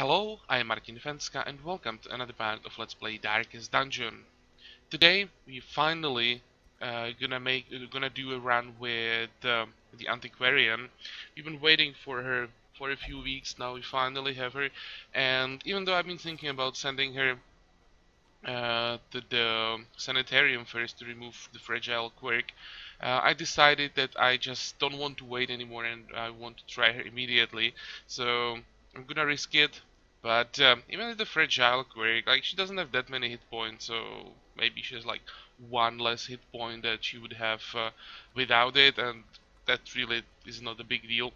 Hello, I am Martin.Fencka and welcome to another part of Let's Play Darkest Dungeon. Today we finally gonna do a run with the Antiquarian. We've been waiting for her for a few weeks now. We finally have her, and even though I've been thinking about sending her to the sanitarium first to remove the fragile quirk, I decided that I just don't want to wait anymore and I want to try her immediately. So I'm gonna risk it. But even with the fragile quirk, like she doesn't have that many hit points, so maybe she has like one less hit point that she would have without it, and that really is not a big deal.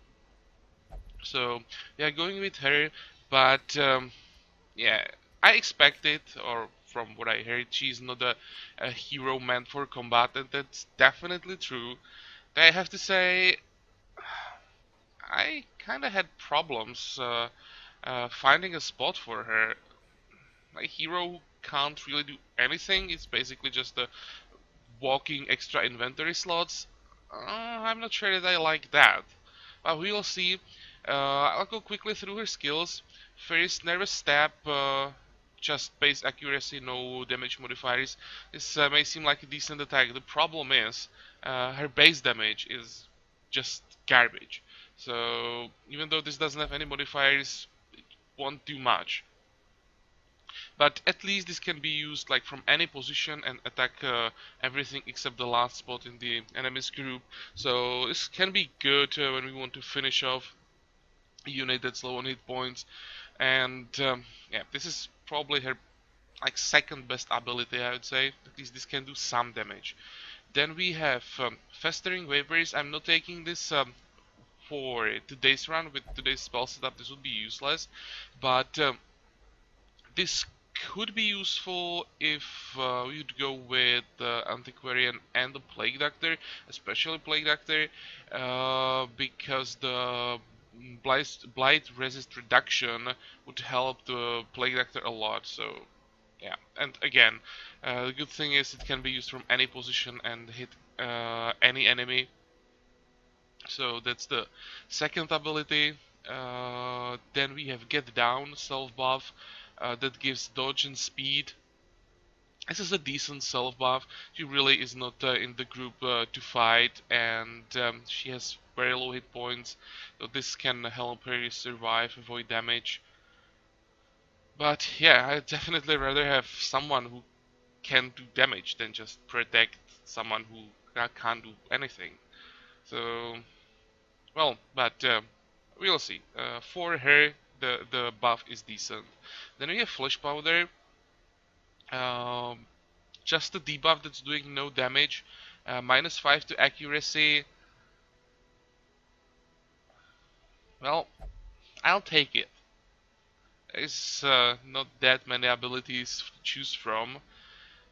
So yeah, going with her, but yeah, I expected, or from what I heard, she's not a hero meant for combat, and that's definitely true. I have to say, I kind of had problems finding a spot for her. A hero who can't really do anything. It's basically just a walking extra inventory slots. I'm not sure that I like that. But we'll see. I'll go quickly through her skills. First, Nervous Stab, just base accuracy, no damage modifiers. This may seem like a decent attack. The problem is, her base damage is just garbage. So, even though this doesn't have any modifiers, it won't do much. But at least this can be used like from any position and attack everything except the last spot in the enemy's group. So this can be good when we want to finish off a unit that's low on hit points. And yeah, this is probably her like second best ability, I would say. At least this can do some damage. Then we have Festering Vapors. I'm not taking this for today's run. With today's spell setup, this would be useless. But this could be useful if you'd go with the Antiquarian and the Plague Doctor, especially Plague Doctor, because the Blight Resist reduction would help the Plague Doctor a lot. So, yeah. And again, the good thing is it can be used from any position and hit any enemy. So that's the second ability. Then we have Get Down, self buff, that gives dodge and speed. This is a decent self buff. She really is not in the group to fight, and she has very low hit points, so this can help her survive, avoid damage. But yeah, I'd definitely rather have someone who can do damage than just protect someone who can't do anything. So, well, but we'll see. For her, the buff is decent. Then we have Flesh Powder, um, just a debuff that's doing no damage, -5 to accuracy. Well, I'll take it. There's not that many abilities to choose from,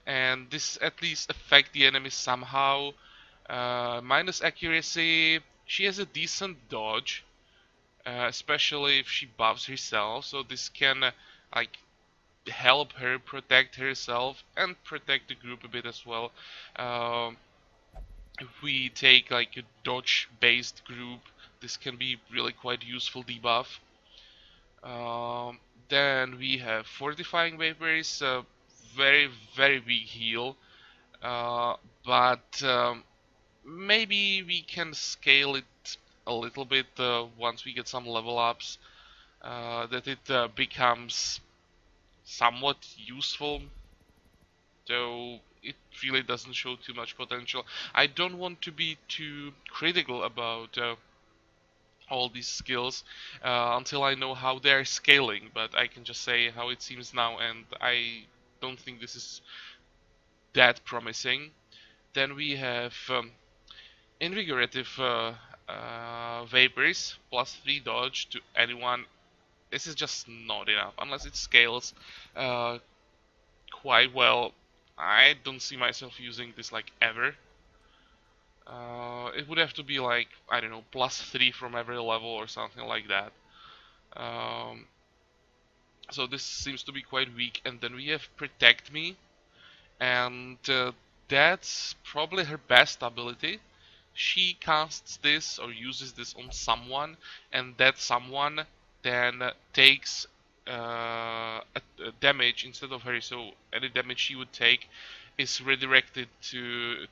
and this at least affect the enemy somehow. Minus accuracy, she has a decent dodge, especially if she buffs herself, so this can like help her protect herself and protect the group a bit as well. If we take like a dodge based group, this can be really quite useful debuff. Then we have Fortifying Vapors, very very weak heal, uh, but maybe we can scale it a little bit once we get some level ups, that it becomes somewhat useful, though it really doesn't show too much potential. I don't want to be too critical about all these skills until I know how they're scaling, but I can just say how it seems now, and I don't think this is that promising. Then we have Invigorative Vapors, +3 dodge to anyone. This is just not enough, unless it scales uh, quite well. I don't see myself using this like ever. It would have to be like, I don't know, +3 from every level or something like that. Um, so this seems to be quite weak. And then we have Protect Me, and that's probably her best ability. She casts this or uses this on someone, and that someone then takes a damage instead of her, so any damage she would take is redirected to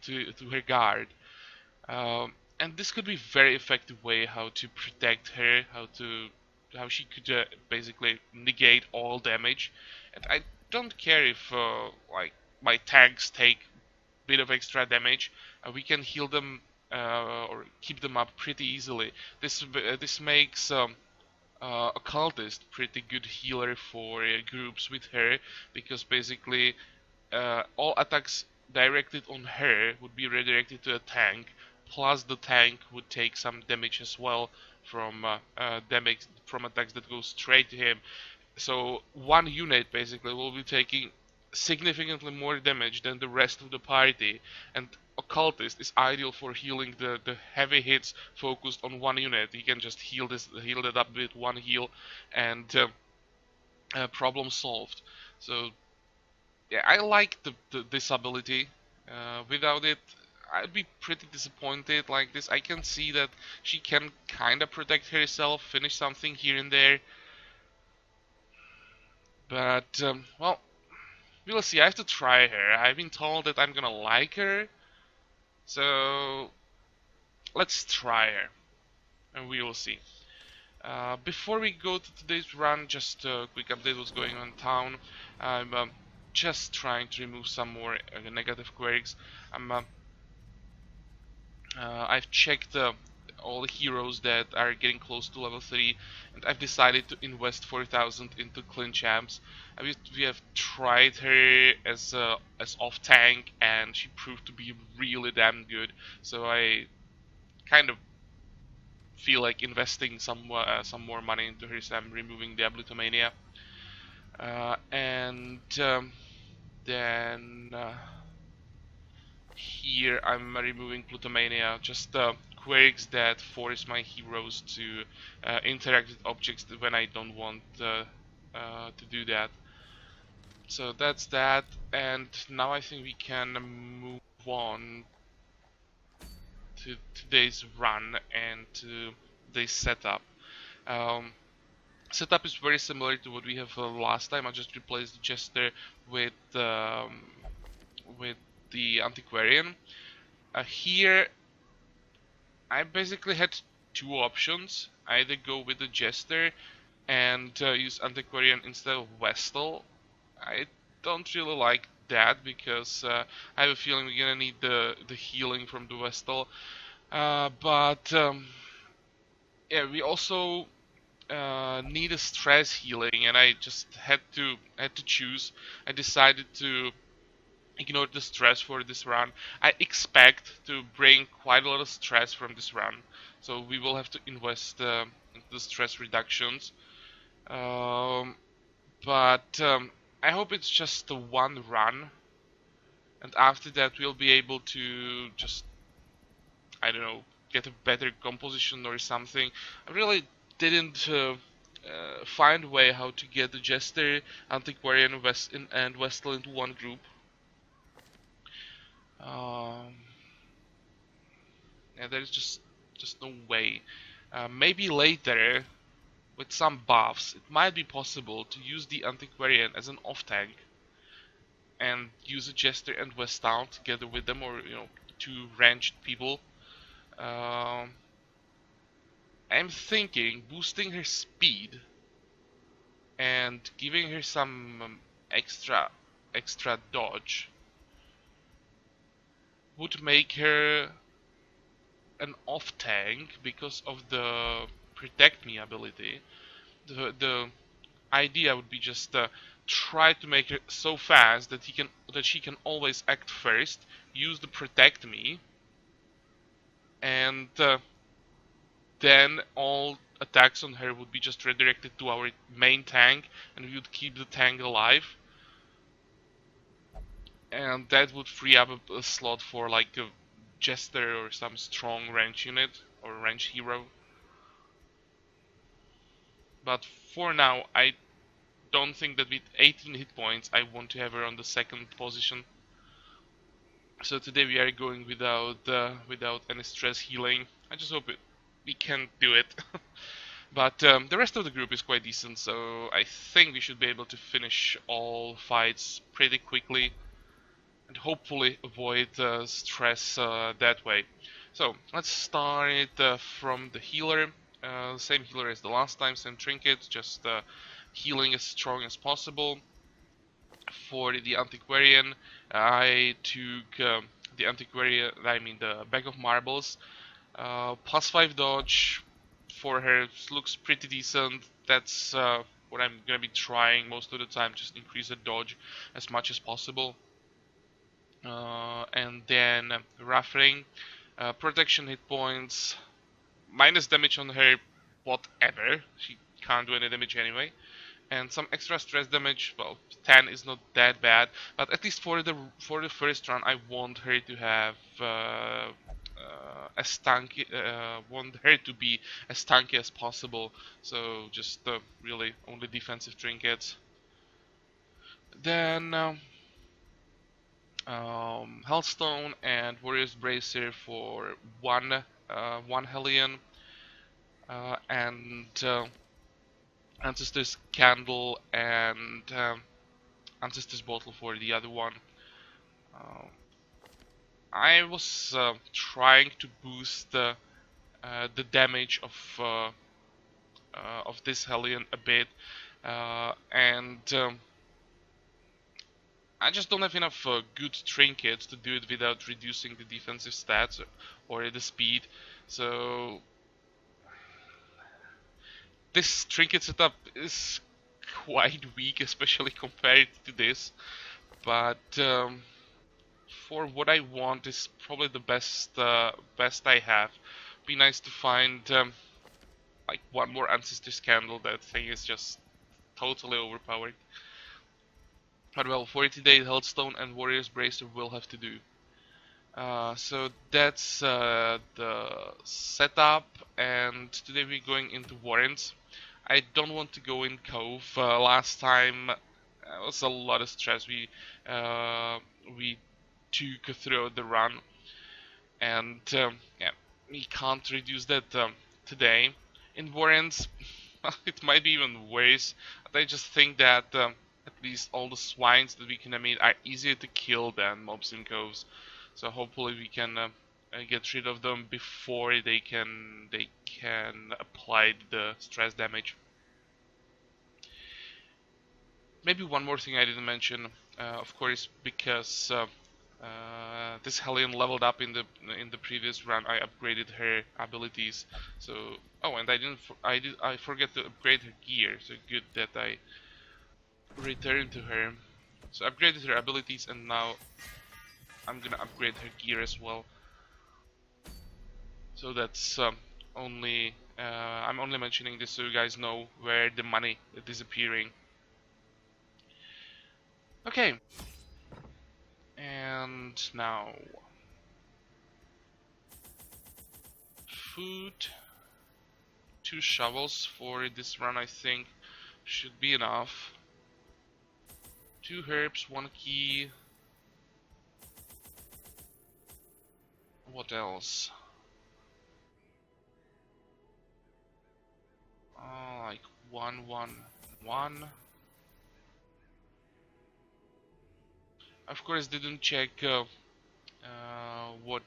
her guard. And this could be very effective way how to protect her, how she could basically negate all damage. And I don't care if like my tanks take bit of extra damage, we can heal them or keep them up pretty easily. This makes a cultist pretty good healer for groups with her, because basically all attacks directed on her would be redirected to a tank, plus the tank would take some damage as well from damage from attacks that go straight to him. So one unit basically will be taking significantly more damage than the rest of the party, and Occultist is ideal for healing the heavy hits focused on one unit. You can just heal that up with one heal, and problem solved. So yeah, I like this ability. Without it, I'd be pretty disappointed. Like this, I can see that she can kinda protect herself, finish something here and there, but well, we'll see. I have to try her. I've been told that I'm gonna like her, so let's try her, and we will see. Before we go to today's run, just a quick update what's going on in town. I'm just trying to remove some more negative quirks. I've checked all the heroes that are getting close to level 3, and I've decided to invest 4,000 into clean champs. We have tried her as off tank, and she proved to be really damn good. So I kind of feel like investing some more money into her. So I'm removing the Ablutomania, and then. Here I'm removing Plutomania, just quirks that force my heroes to interact with objects when I don't want to do that. So that's that, and now I think we can move on to today's run and to today's setup. Um, Setup is very similar to what we have last time. I just replaced the Jester with with the Antiquarian. Here I basically had two options. Either go with the Jester and use Antiquarian instead of Vestal. I don't really like that because I have a feeling we're gonna need the healing from the Vestal. But yeah, we also need a stress healing, and I just had to choose. I decided to ignore the stress for this run. I expect to bring quite a lot of stress from this run, so we will have to invest into the stress reductions. Um, but I hope it's just the one run, and after that we'll be able to just, I don't know, get a better composition or something. I really didn't find a way how to get the Jester, Antiquarian, and Vestal into one group. Um, yeah, there's just no way. Maybe later, with some buffs, it might be possible to use the Antiquarian as an off tank and use a Jester and Vestal together with them, or two ranged people. Um, I'm thinking boosting her speed and giving her some extra dodge would make her an off tank because of the protect me ability. The idea would be just try to make her so fast that she can always act first, use the protect me, and then all attacks on her would be just redirected to our main tank, and we would keep the tank alive. And that would free up a slot for like a Jester or some strong range unit or range hero. But for now, I don't think that with 18 hit points I want to have her on the second position. So today we are going without any stress healing. I just hope we can do it. But the rest of the group is quite decent, so I think we should be able to finish all fights pretty quickly and hopefully avoid stress that way. So let's start from the healer. Same healer as the last time, same trinket, just healing as strong as possible. For the Antiquarian, I took the Antiquarian, I mean the bag of marbles. +5 dodge for her looks pretty decent. That's what I'm gonna be trying most of the time, just increase the dodge as much as possible. And then Raffling, protection hit points, minus damage on her, whatever. She can't do any damage anyway. And some extra stress damage. Well, 10 is not that bad, but at least for the first run, I want her to have as tanky. Want her to be as tanky as possible. So just really only defensive trinkets. Then Hellstone and Warrior's Bracer for one Hellion, and Ancestor's Candle and Ancestor's Bottle for the other one. I was trying to boost the damage of this Hellion a bit, and I just don't have enough good trinkets to do it without reducing the defensive stats or the speed. So this trinket setup is quite weak, especially compared to this. But for what I want, is probably the best I have. Be nice to find like one more Ancestor's Candle. That thing is just totally overpowered. But well, 40-day Healthstone and Warrior's Bracer will have to do. So that's the setup, and today we're going into warrants. I don't want to go in Cove. Last time it was a lot of stress we took throughout the run, and yeah, we can't reduce that today. In warrants, it might be even worse. But I just think that at least all the swines that we can emit are easier to kill than mobs in Coves. So hopefully we can get rid of them before they can apply the stress damage. Maybe one more thing I didn't mention, of course, because this Hellion leveled up in the previous run. I upgraded her abilities. So and I forget to upgrade her gear. So good that I returned to her. So upgraded her abilities, and now I'm gonna upgrade her gear as well. So that's only I'm only mentioning this so you guys know where the money is disappearing. Okay. And now food. 2 shovels for this run, I think, should be enough. 2 herbs, 1 key. What else? Like 1, 1, 1. Of course, didn't check what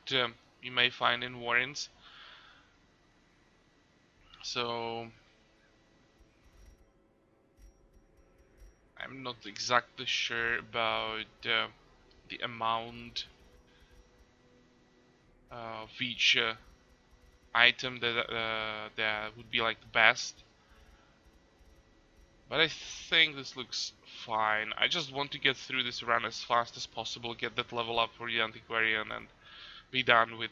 you may find in warrants. So I'm not exactly sure about the amount of each item that would be like the best. But I think this looks fine. I just want to get through this run as fast as possible, get that level up for the Antiquarian, and be done with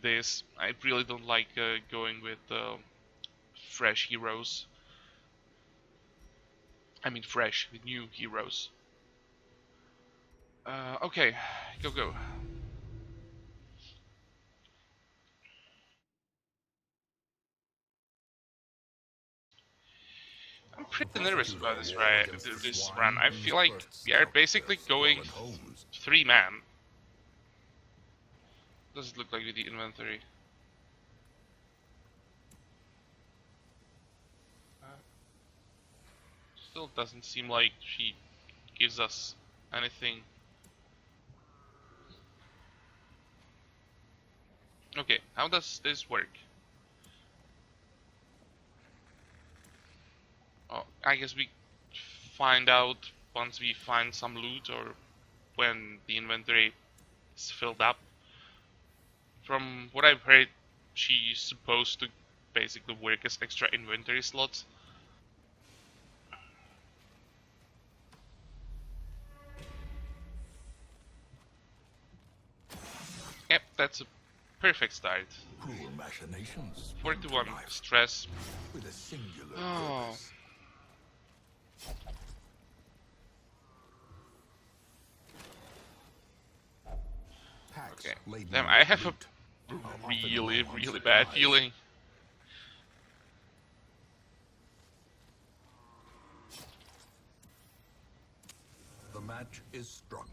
this. I really don't like going with fresh heroes. I mean fresh, with new heroes. Okay, go. I'm pretty nervous about this run. I feel like we are basically going 3-man. Does it look like with the inventory? Still doesn't seem like she gives us anything. Okay, how does this work? Oh, I guess we find out once we find some loot or when the inventory is filled up. From what I've heard, she's supposed to basically work as extra inventory slots. Yep, that's a perfect start. Cruel machinations. 41 stress. With a singular Oh. purpose. Okay. Damn, I have a really bad feeling. The match is struck.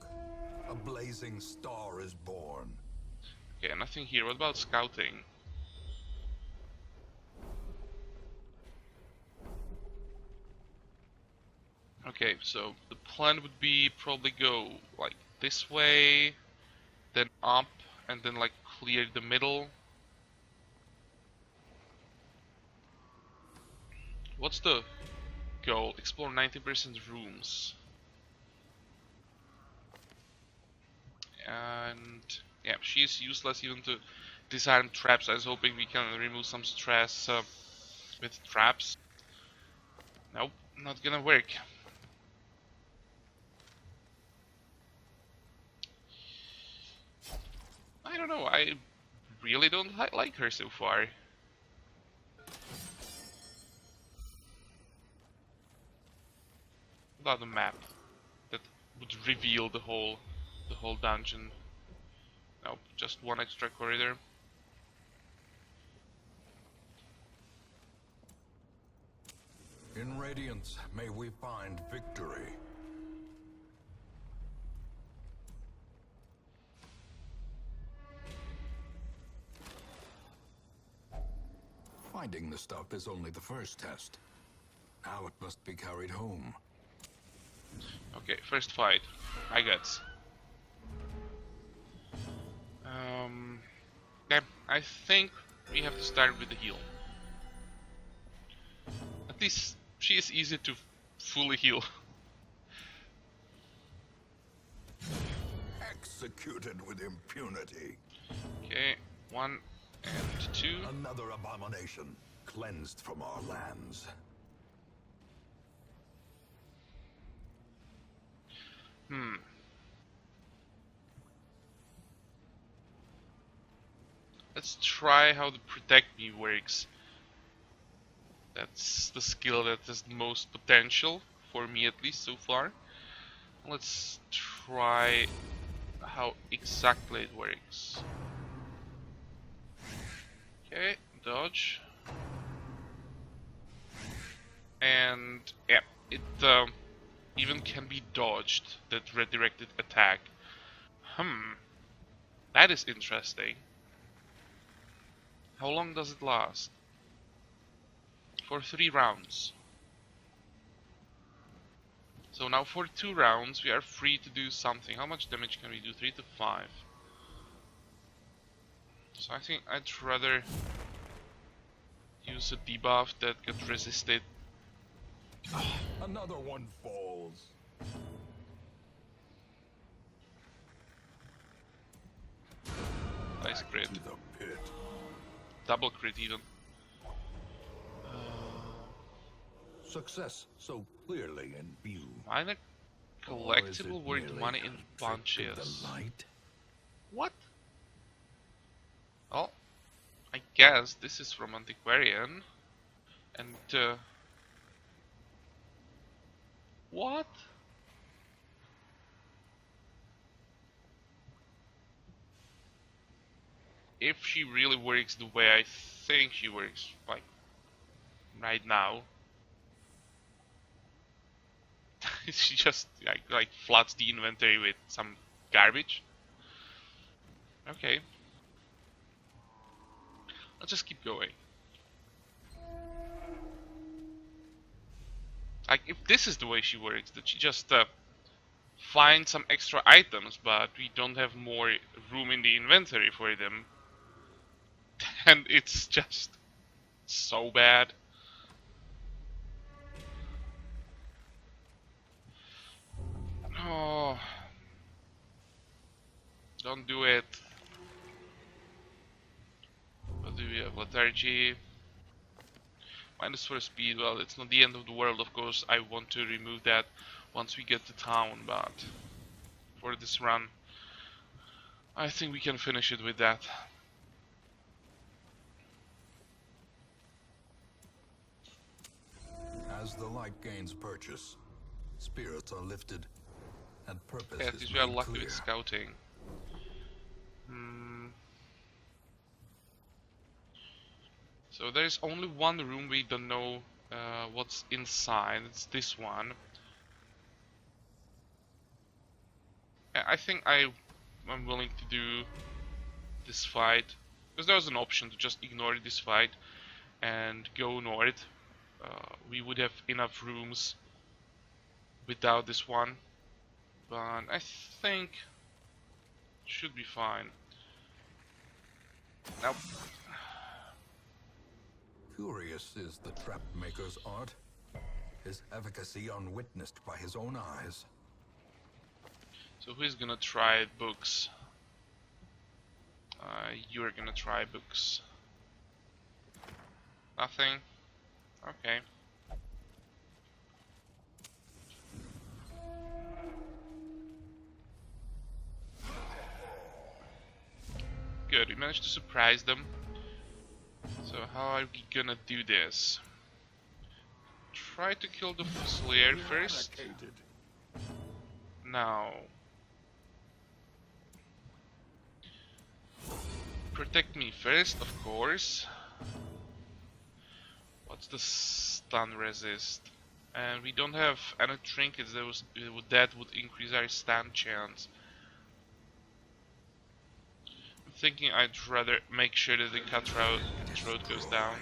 A blazing star is born. Okay, nothing here. What about scouting? Okay, so the plan would be probably go like this way, then up, and then like clear the middle. What's the goal? Explore 90% rooms. And yeah, she's useless even to disarm traps. I was hoping we can remove some stress with traps. Nope, not gonna work. I don't know, I really don't like her so far. Without a map that would reveal the whole dungeon. Nope, just one extra corridor. In Radiance, may we find victory. Finding the stuff is only the first test. Now it must be carried home. Okay, first fight. I guts. Yeah, I think we have to start with the heal. At least she is easy to fully heal. Executed with impunity. Okay, 1 and 2. Another abomination cleansed from our lands. Let's try how the protect me works. That's the skill that has the most potential, for me at least so far. Let's try how exactly it works. Okay, dodge. And yeah, it even can be dodged, that redirected attack. That is interesting. How long does it last? For 3 rounds. So now for 2 rounds we are free to do something. How much damage can we do? 3 to 5. So I think I'd rather use a debuff that get resisted. Another one falls. Nice crit. To the pit. Double crit even. Success so clearly in view. Minor collectible worth money in bunches. The light? What? Well, I guess this is from Antiquarian. And what? If she really works the way I think she works, like right now, she just like floods the inventory with some garbage. Okay, let's just keep going. Like, if this is the way she works, that she just find some extra items, but we don't have more room in the inventory for them, and it's just so bad. Oh, don't do it. What do we have? Lethargy. Minus for speed. Well, it's not the end of the world, of course. I want to remove that once we get to town, but for this run, I think we can finish it with that. As the light gains purchase, spirits are lifted, and purpose Yeah, at is least we are made lucky clear. with scouting. Hmm. So there's only one room we don't know what's inside. It's this one. I think I'm willing to do this fight because there was an option to just ignore this fight and go north. We would have enough rooms without this one, but I think it should be fine. Now, Curious is the trap maker's art, his efficacy unwitnessed by his own eyes. so who's gonna try books? You're gonna try books. Nothing? Okay. Good, we managed to surprise them. So how are we gonna do this? Try to kill the Fusilier first. Now. Protect me first, of course. What's the stun resist? And we don't have any trinkets that would increase our stun chance. I'm thinking I'd rather make sure that the cutthroat goes down.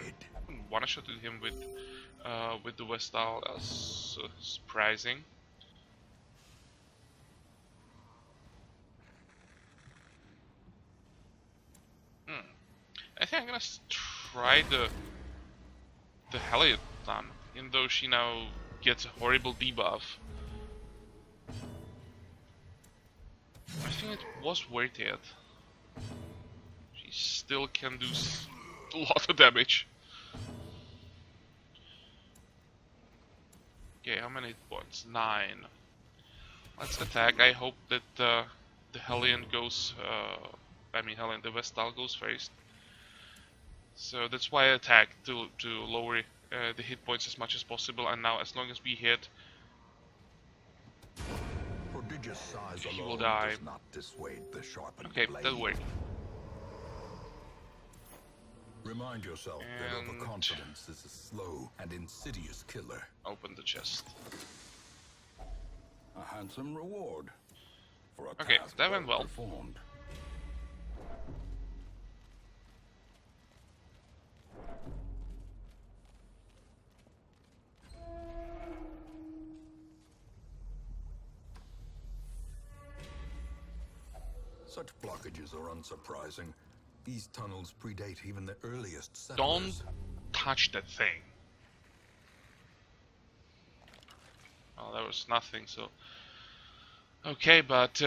One-shotted him with the Vestal. That was surprising. I think I'm gonna try the Heliothon, even though she now gets a horrible debuff. I think it was worth it. She still can do a lot of damage. Okay, how many hit points? 9. Let's attack. I hope that the Hellion goes. Hellion, the Vestal goes first. So that's why I attack to lower the hit points as much as possible. And now, as long as we hit, Prodigious size he alone will die. does not dissuade the sharpened Okay, blade. that'll work. Remind yourself that overconfidence is a slow and insidious killer. Open the chest. A handsome reward for a Okay, task that went well. performed. Such blockages are unsurprising. These tunnels predate even the earliest settlers. Don't touch that thing. Oh, that was nothing. So okay, but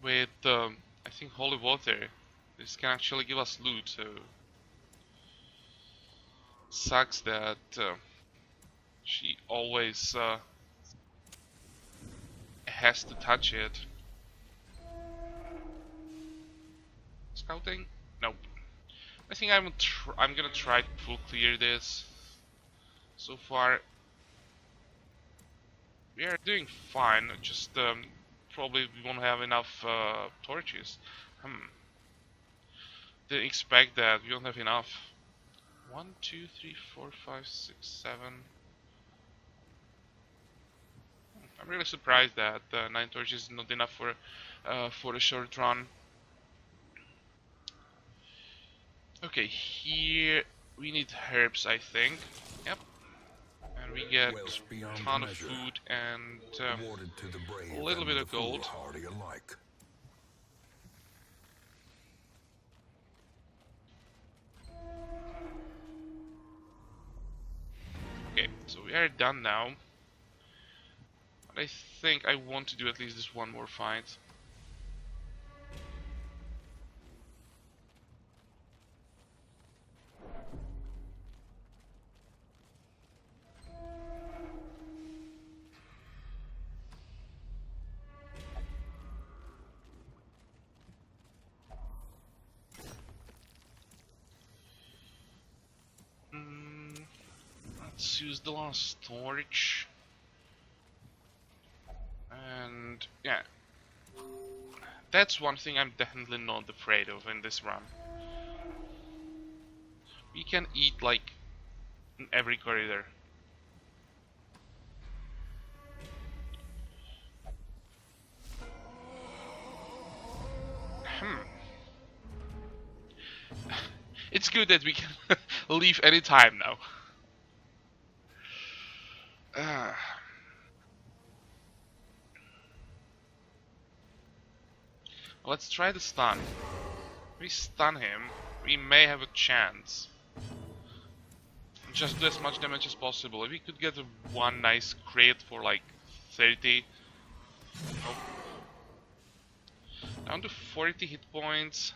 with I think holy water, this can actually give us loot. So sucks that she always has to touch it. Scouting? Nope. I think I'm gonna try to full clear this. So far, we are doing fine. Just probably we won't have enough torches. Didn't expect that. We don't have enough. 1, 2, 3, 4, 5, 6, 7. I'm really surprised that 9 torches is not enough for a short run. Okay, here we need herbs, I think. Yep. And And we get Wealth a beyond ton of measure, food and awarded to the brave a little and bit the of gold. foolhardy alike. Okay, so we are done now. But I think I want to do at least this one more fight. Let's use the last torch. And yeah, that's one thing I'm definitely not afraid of in this run. We can eat like in every corridor. It's good that we can leave any time now. Uh, let's try the stun. If we stun him, we may have a chance. Just do as much damage as possible. If we could get one nice crit for like 30. Nope. Down to 40 hit points.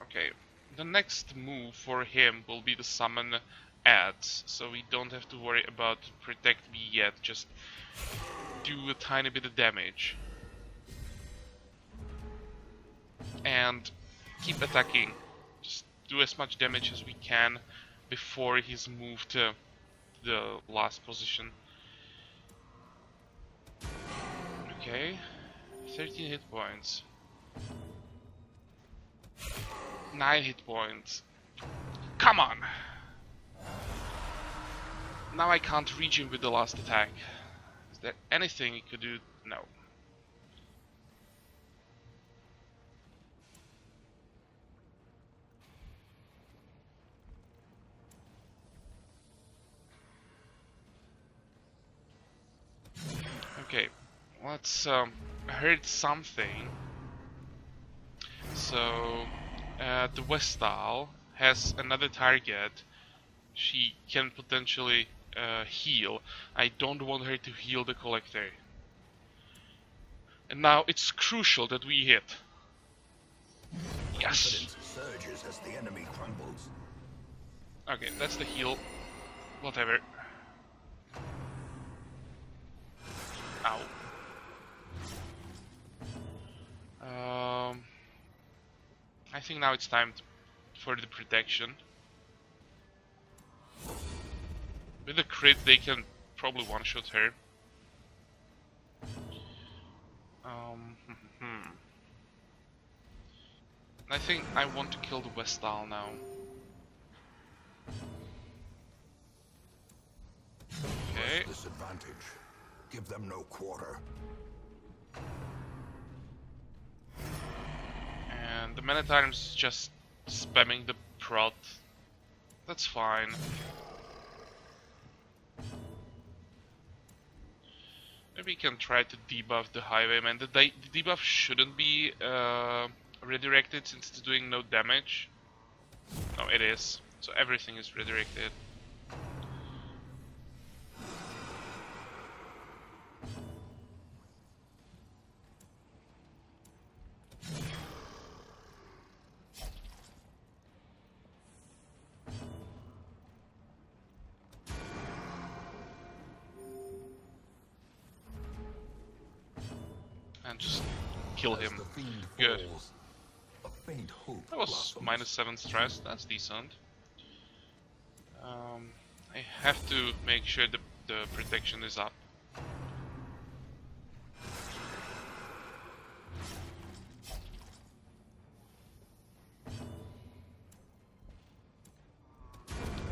Okay. The next move for him will be the summon ads, so we don't have to worry about protect me yet. Just do a tiny bit of damage. And keep attacking. Just do as much damage as we can before he's moved to the last position. Okay, 13 hit points. 9 hit points. Come on! Now I can't reach him with the last attack. Is there anything he could do? No. Okay, let's I heard something. So the Vestal has another target she can potentially heal. I don't want her to heal the Collector. And now it's crucial that we hit. Yes! Confidence surges as the enemy crumbles. Okay, that's the heal. Whatever. Ow. I think now it's time for the protection. With a crit, they can probably one-shot her. I think I want to kill the Vestal now. Okay. Disadvantage. Give them no quarter. And the Man-at-Arms just spamming the prot. That's fine. Maybe we can try to debuff the Highwayman. The debuff shouldn't be redirected since it's doing no damage. No, it is. So everything is redirected. And just kill him. Good. That was -7 stress, that's decent. I have to make sure the protection is up.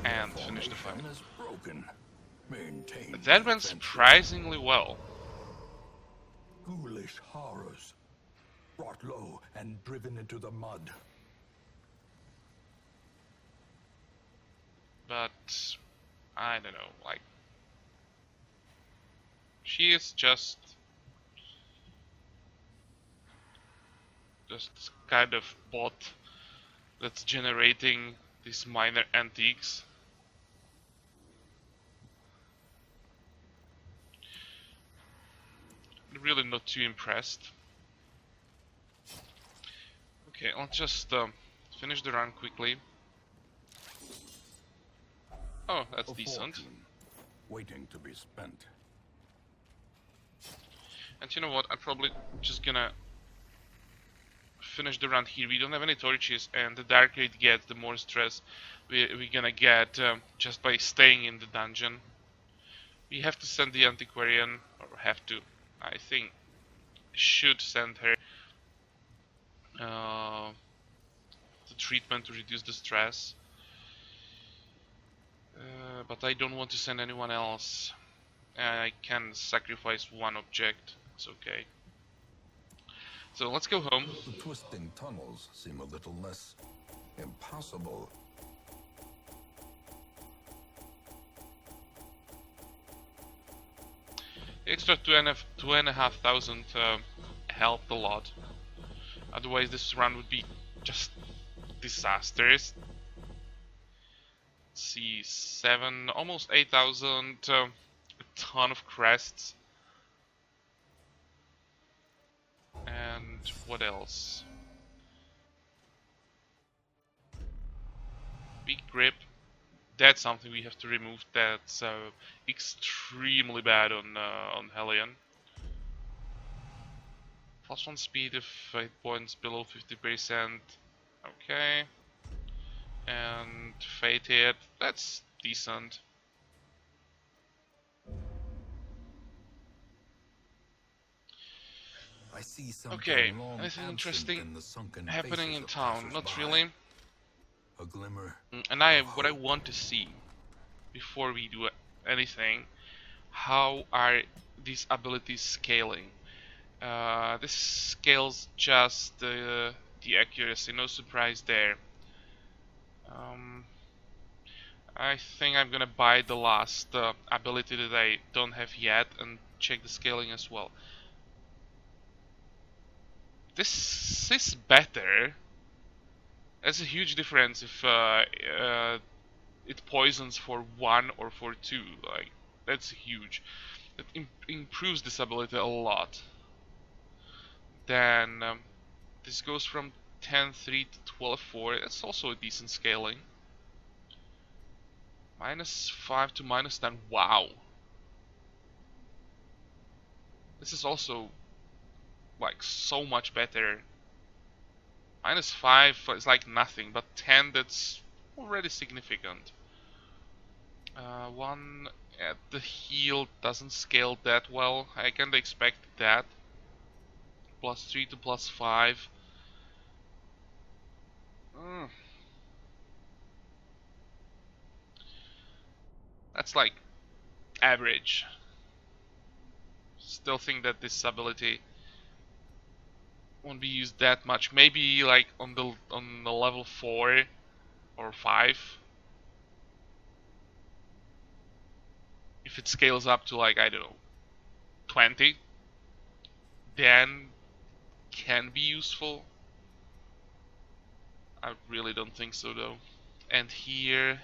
And finish the fight. That went surprisingly well. Ghoulish horrors, brought low and driven into the mud. but I don't know, like, she is just kind of bot that's generating these minor antiques. Really not too impressed. Okay, let's just finish the run quickly. Oh, that's A decent. fortune waiting to be spent. And you know what? I'm probably just gonna finish the run here. We don't have any torches, and the darker it gets, the more stress we're gonna get just by staying in the dungeon. We have to send the Antiquarian, or have to, I think, should send her the treatment to reduce the stress. But I don't want to send anyone else. I can sacrifice one object. It's okay. So let's go home. The twisting tunnels seem a little less impossible. The extra 2,500 helped a lot. Otherwise, this run would be just disastrous. Let's see, 7, almost 8,000, a ton of crests. And what else? Big grip. That's something we have to remove. That's extremely bad on Hellion. +1 speed if hit points below 50%. Okay. And fate hit. That's decent. I see something Okay, long anything absent interesting in the sunken happening faces in of town? Not passers-by. really. A glimmer And what I hope. want to see before we do anything, how are these abilities scaling? This scales just the accuracy, no surprise there. Um, I think I'm gonna buy the last ability that I don't have yet and check the scaling as well. This is better. That's a huge difference if it poisons for 1 or for 2. Like, that's huge. It improves this ability a lot. Then this goes from 10.3 to 12.4. That's also a decent scaling. -5 to -10. Wow. This is also like so much better. -5 is like nothing, but 10, that's already significant. 1 at the heal doesn't scale that well. I kinda expect that. +3 to +5. Mm, that's like average. Still think that this ability won't be used that much. Maybe like on the level 4 or 5. If it scales up to like, I don't know, 20, then can be useful. I really don't think so though. And here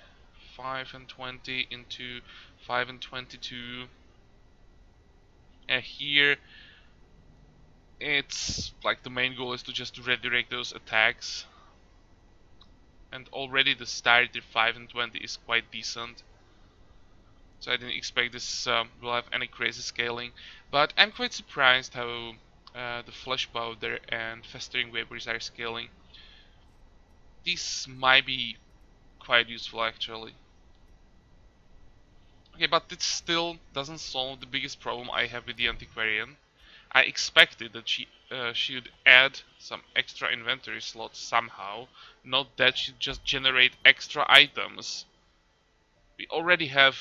5 and 20 into 5 and 22. And here it's like the main goal is to just redirect those attacks. And already the start of 5 and 20 is quite decent. So I didn't expect this will have any crazy scaling. But I'm quite surprised how the flesh powder and festering vapors are scaling. These might be quite useful actually. Okay, but it still doesn't solve the biggest problem I have with the Antiquarian. I expected that she'd add some extra inventory slots somehow, not that she'd just generate extra items. We already have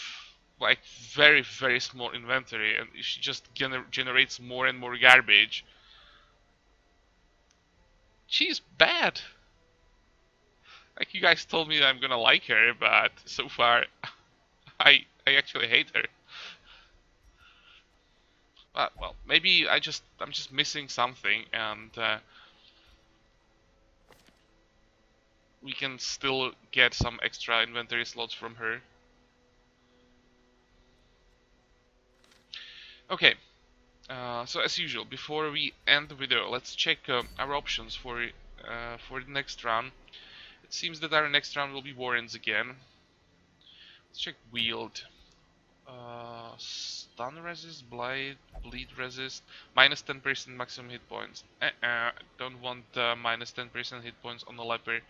like very small inventory, and she just generates more and more garbage. She's bad. Like, you guys told me that I'm gonna like her, but so far, I actually hate her. But, well, maybe I'm just missing something, and we can still get some extra inventory slots from her. Okay, so as usual, before we end the video, let's check our options for the next round. It seems that our next round will be Warrens again. Let's check Wield. Stun resist, bleed resist, minus 10% maximum hit points. Don't want minus 10% hit points on the leper.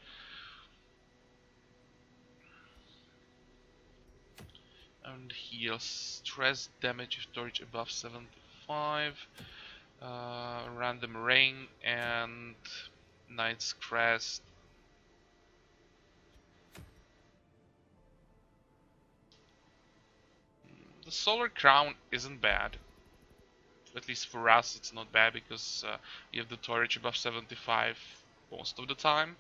And heal stress damage if torch above 75. Random ring and Knight's Crest. The Solar Crown isn't bad. At least for us, it's not bad because we have the torch above 75 most of the time.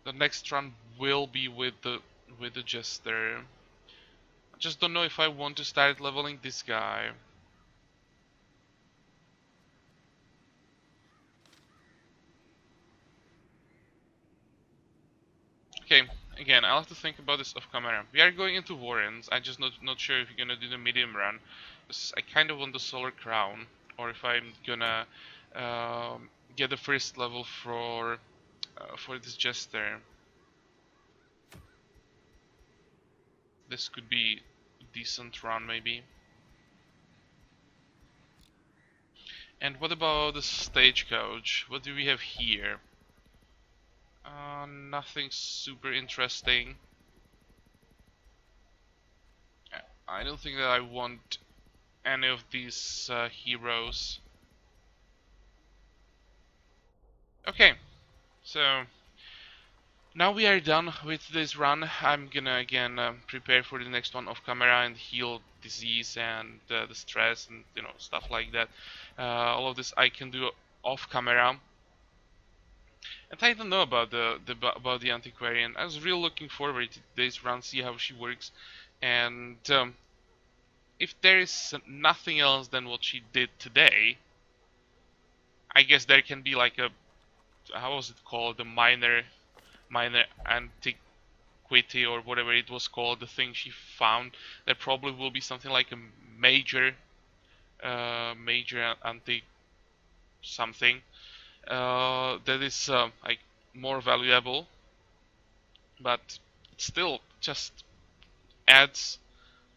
The next run will be with the Jester. I just don't know if I want to start leveling this guy. Okay, again, I'll have to think about this off camera. We are going into Warrens. I'm just not sure if we're gonna do the medium run. I kind of want the Solar Crown, or if I'm gonna get the first level for this Jester. This could be a decent run, maybe. And what about the Stagecoach? What do we have here? Nothing super interesting. I don't think that I want any of these heroes. Okay, so now we are done with this run. I'm gonna again prepare for the next one off camera and heal disease and the stress and stuff like that. All of this I can do off camera. And I don't know about the Antiquarian. I was really looking forward to today's run, see how she works, and if there is nothing else than what she did today, I guess there can be like a, how was it called, the minor antiquity or whatever it was called, the thing she found. There probably will be something like a major antique something that is like more valuable, but it still just adds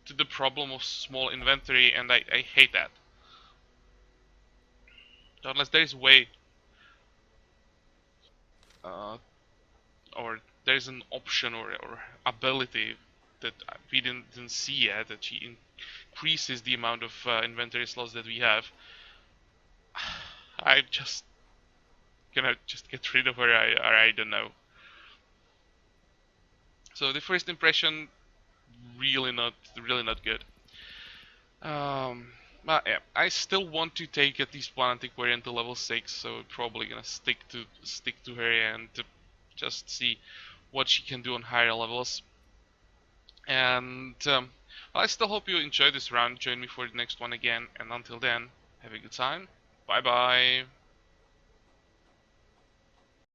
to the problem of small inventory, and I hate that. So unless there is a way, uh, or there's an option or ability that we didn't see yet, that she increases the amount of inventory slots that we have, I'm just gonna just get rid of her. I don't know. So the first impression, really not good. But yeah, I still want to take at least one Antiquarian to level 6, so probably gonna stick to her and to just see what she can do on higher levels. And I still hope you enjoyed this round. Join me for the next one again, and until then, have a good time. Bye bye.